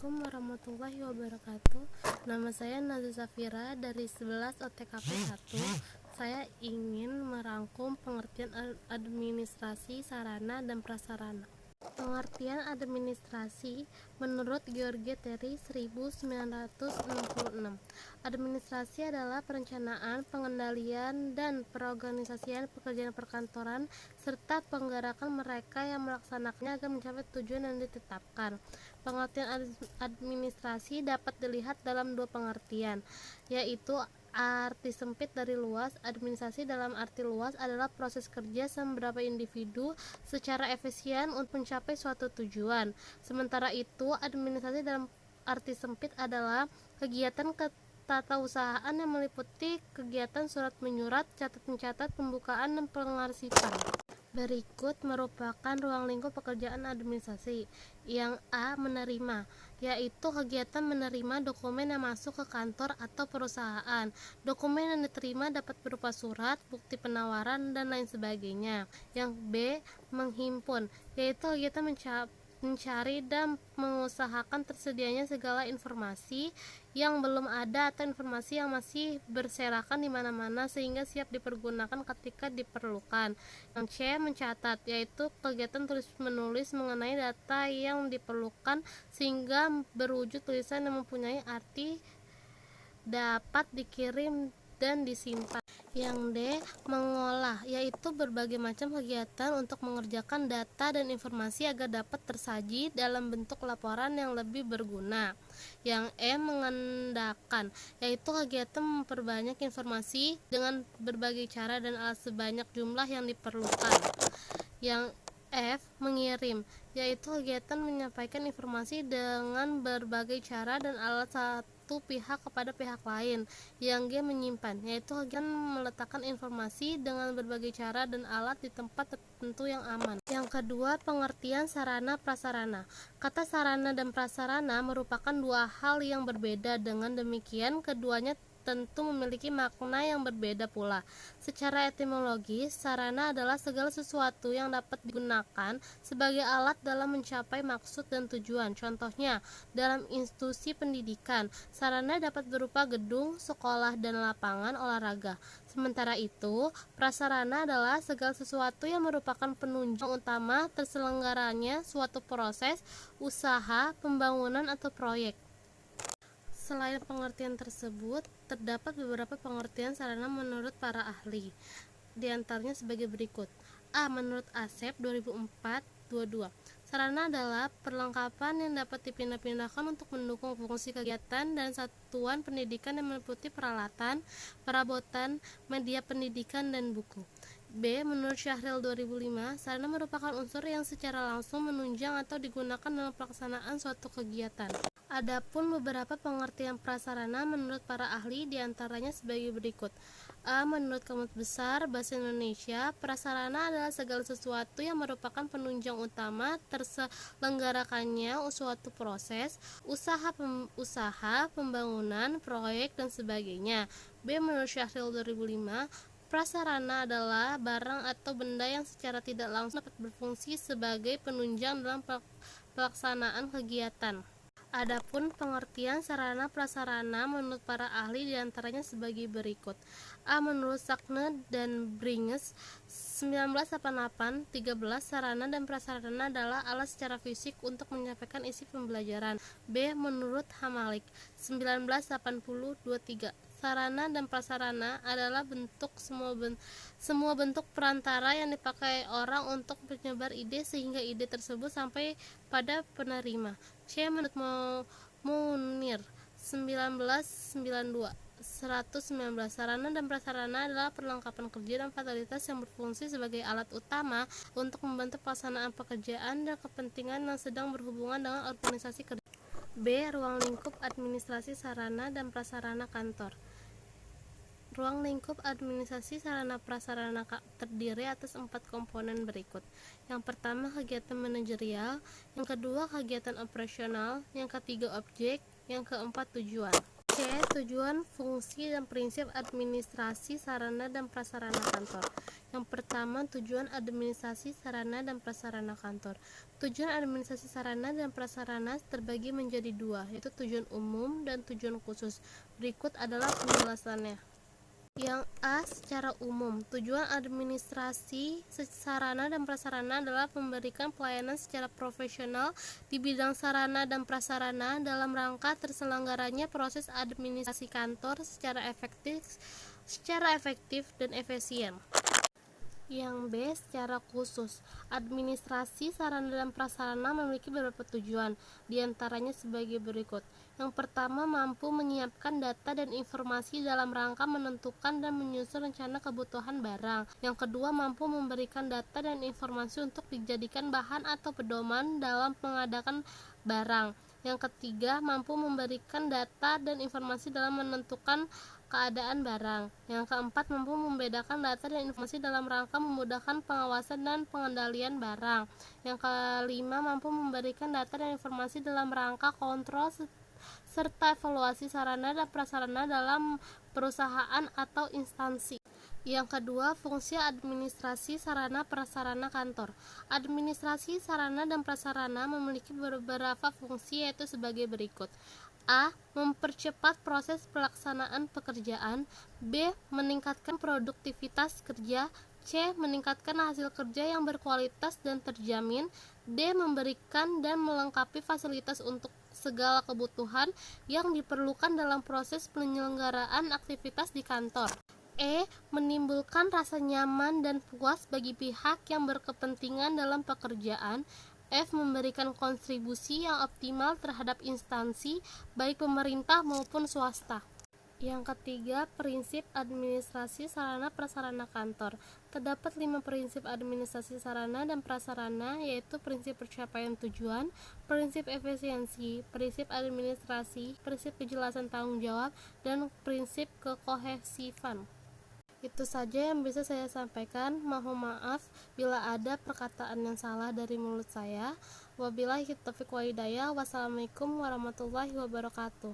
Assalamualaikum warahmatullahi wabarakatuh. Nama saya Nazwa Safira dari 11 OTKP 1. Saya ingin merangkum pengertian administrasi sarana dan prasarana. Pengertian administrasi menurut George Terry 1966. Administrasi adalah perencanaan, pengendalian, dan perorganisasian pekerjaan perkantoran serta penggerakan mereka yang melaksanakannya agar mencapai tujuan yang ditetapkan. Pengertian administrasi dapat dilihat dalam dua pengertian, yaitu arti sempit dari luas. Administrasi dalam arti luas adalah proses kerja beberapa individu secara efisien untuk mencapai suatu tujuan. Sementara itu, administrasi dalam arti sempit adalah kegiatan ketatausahaan yang meliputi kegiatan surat menyurat, catat mencatat, pembukaan, dan pengarsipan. Berikut merupakan ruang lingkup pekerjaan administrasi. Yang A. Menerima, yaitu kegiatan menerima dokumen yang masuk ke kantor atau perusahaan. Dokumen yang diterima dapat berupa surat, bukti penawaran, dan lain sebagainya. Yang B. Menghimpun, yaitu kegiatan mencari dan mengusahakan tersedianya segala informasi yang belum ada atau informasi yang masih berserakan di mana-mana sehingga siap dipergunakan ketika diperlukan. Yang C. Mencatat, yaitu kegiatan tulis-menulis mengenai data yang diperlukan sehingga berwujud tulisan yang mempunyai arti, dapat dikirim dan disimpan. Yang D. Mengolah, yaitu berbagai macam kegiatan untuk mengerjakan data dan informasi agar dapat tersaji dalam bentuk laporan yang lebih berguna. Yang E. Mengandakan, yaitu kegiatan memperbanyak informasi dengan berbagai cara dan alat sebanyak jumlah yang diperlukan. Yang F. Mengirim, yaitu kegiatan menyampaikan informasi dengan berbagai cara dan alat satu pihak kepada pihak lain. Yang G. Menyimpan, yaitu kegiatan meletakkan informasi dengan berbagai cara dan alat di tempat tertentu yang aman. Yang kedua, pengertian sarana prasarana. Kata sarana dan prasarana merupakan dua hal yang berbeda. Dengan demikian, keduanya tentu memiliki makna yang berbeda pula. Secara etimologis, sarana adalah segala sesuatu yang dapat digunakan sebagai alat dalam mencapai maksud dan tujuan. Contohnya, dalam institusi pendidikan, sarana dapat berupa gedung, sekolah, dan lapangan olahraga. Sementara itu, prasarana adalah segala sesuatu yang merupakan penunjang utama terselenggaranya suatu proses, usaha, pembangunan, atau proyek. Selain pengertian tersebut, terdapat beberapa pengertian sarana menurut para ahli. Di antaranya sebagai berikut. A. Menurut Asep 2004-22, sarana adalah perlengkapan yang dapat dipindah-pindahkan untuk mendukung fungsi kegiatan dan satuan pendidikan yang meliputi peralatan, perabotan, media pendidikan, dan buku. B. Menurut Syahril 2005, sarana merupakan unsur yang secara langsung menunjang atau digunakan dalam pelaksanaan suatu kegiatan. Adapun beberapa pengertian prasarana menurut para ahli diantaranya sebagai berikut. A. Menurut Kamus Besar Bahasa Indonesia, prasarana adalah segala sesuatu yang merupakan penunjang utama terselenggarakannya suatu proses, usaha, pembangunan, proyek, dan sebagainya. B. Menurut Syahril 2005, prasarana adalah barang atau benda yang secara tidak langsung dapat berfungsi sebagai penunjang dalam pelaksanaan kegiatan. Adapun pengertian sarana prasarana menurut para ahli diantaranya sebagai berikut. A. Menurut Sakne dan Bringes 1988-13, sarana dan prasarana adalah alat secara fisik untuk menyampaikan isi pembelajaran. B. Menurut Hamalik 1980-23, sarana dan prasarana adalah semua bentuk perantara yang dipakai orang untuk menyebar ide sehingga ide tersebut sampai pada penerima. C. Menurut Munir 1992-119, sarana dan prasarana adalah perlengkapan kerja dan fasilitas yang berfungsi sebagai alat utama untuk membantu pelaksanaan pekerjaan dan kepentingan yang sedang berhubungan dengan organisasi kerja. B. Ruang lingkup administrasi sarana dan prasarana kantor. Ruang lingkup administrasi sarana prasarana terdiri atas 4 komponen berikut. Yang pertama, kegiatan manajerial. Yang kedua, kegiatan operasional. Yang ketiga, objek. Yang keempat, tujuan. C. Tujuan, fungsi, dan prinsip administrasi sarana dan prasarana kantor. Yang pertama, tujuan administrasi sarana dan prasarana kantor. Tujuan administrasi sarana dan prasarana terbagi menjadi dua, yaitu tujuan umum dan tujuan khusus. Berikut adalah penjelasannya. Yang A. Secara umum, tujuan administrasi sarana dan prasarana adalah memberikan pelayanan secara profesional di bidang sarana dan prasarana dalam rangka terselenggaranya proses administrasi kantor secara efektif dan efisien. Yang B. Secara khusus, administrasi sarana dan prasarana memiliki beberapa tujuan, diantaranya sebagai berikut. Yang pertama, mampu menyiapkan data dan informasi dalam rangka menentukan dan menyusun rencana kebutuhan barang. Yang kedua, mampu memberikan data dan informasi untuk dijadikan bahan atau pedoman dalam mengadakan barang. Yang ketiga, mampu memberikan data dan informasi dalam menentukan keadaan barang. Yang keempat, mampu membedakan data dan informasi dalam rangka memudahkan pengawasan dan pengendalian barang. Yang kelima, mampu memberikan data dan informasi dalam rangka kontrol serta evaluasi sarana dan prasarana dalam perusahaan atau instansi. Yang kedua, fungsi administrasi sarana prasarana kantor. Administrasi sarana dan prasarana memiliki beberapa fungsi, yaitu sebagai berikut. A. Mempercepat proses pelaksanaan pekerjaan. B. Meningkatkan produktivitas kerja. C. Meningkatkan hasil kerja yang berkualitas dan terjamin. D. Memberikan dan melengkapi fasilitas untuk segala kebutuhan yang diperlukan dalam proses penyelenggaraan aktivitas di kantor. E. Menimbulkan rasa nyaman dan puas bagi pihak yang berkepentingan dalam pekerjaan. F. Memberikan kontribusi yang optimal terhadap instansi, baik pemerintah maupun swasta. Yang ketiga, prinsip administrasi sarana prasarana kantor. Terdapat 5 prinsip administrasi sarana dan prasarana, yaitu prinsip pencapaian tujuan, prinsip efisiensi, prinsip administrasi, prinsip kejelasan tanggung jawab, dan prinsip kekohesifan. Itu saja yang bisa saya sampaikan. Mohon maaf bila ada perkataan yang salah dari mulut saya. Wabillahi taufiq wa hidayah. Wassalamualaikum warahmatullahi wabarakatuh.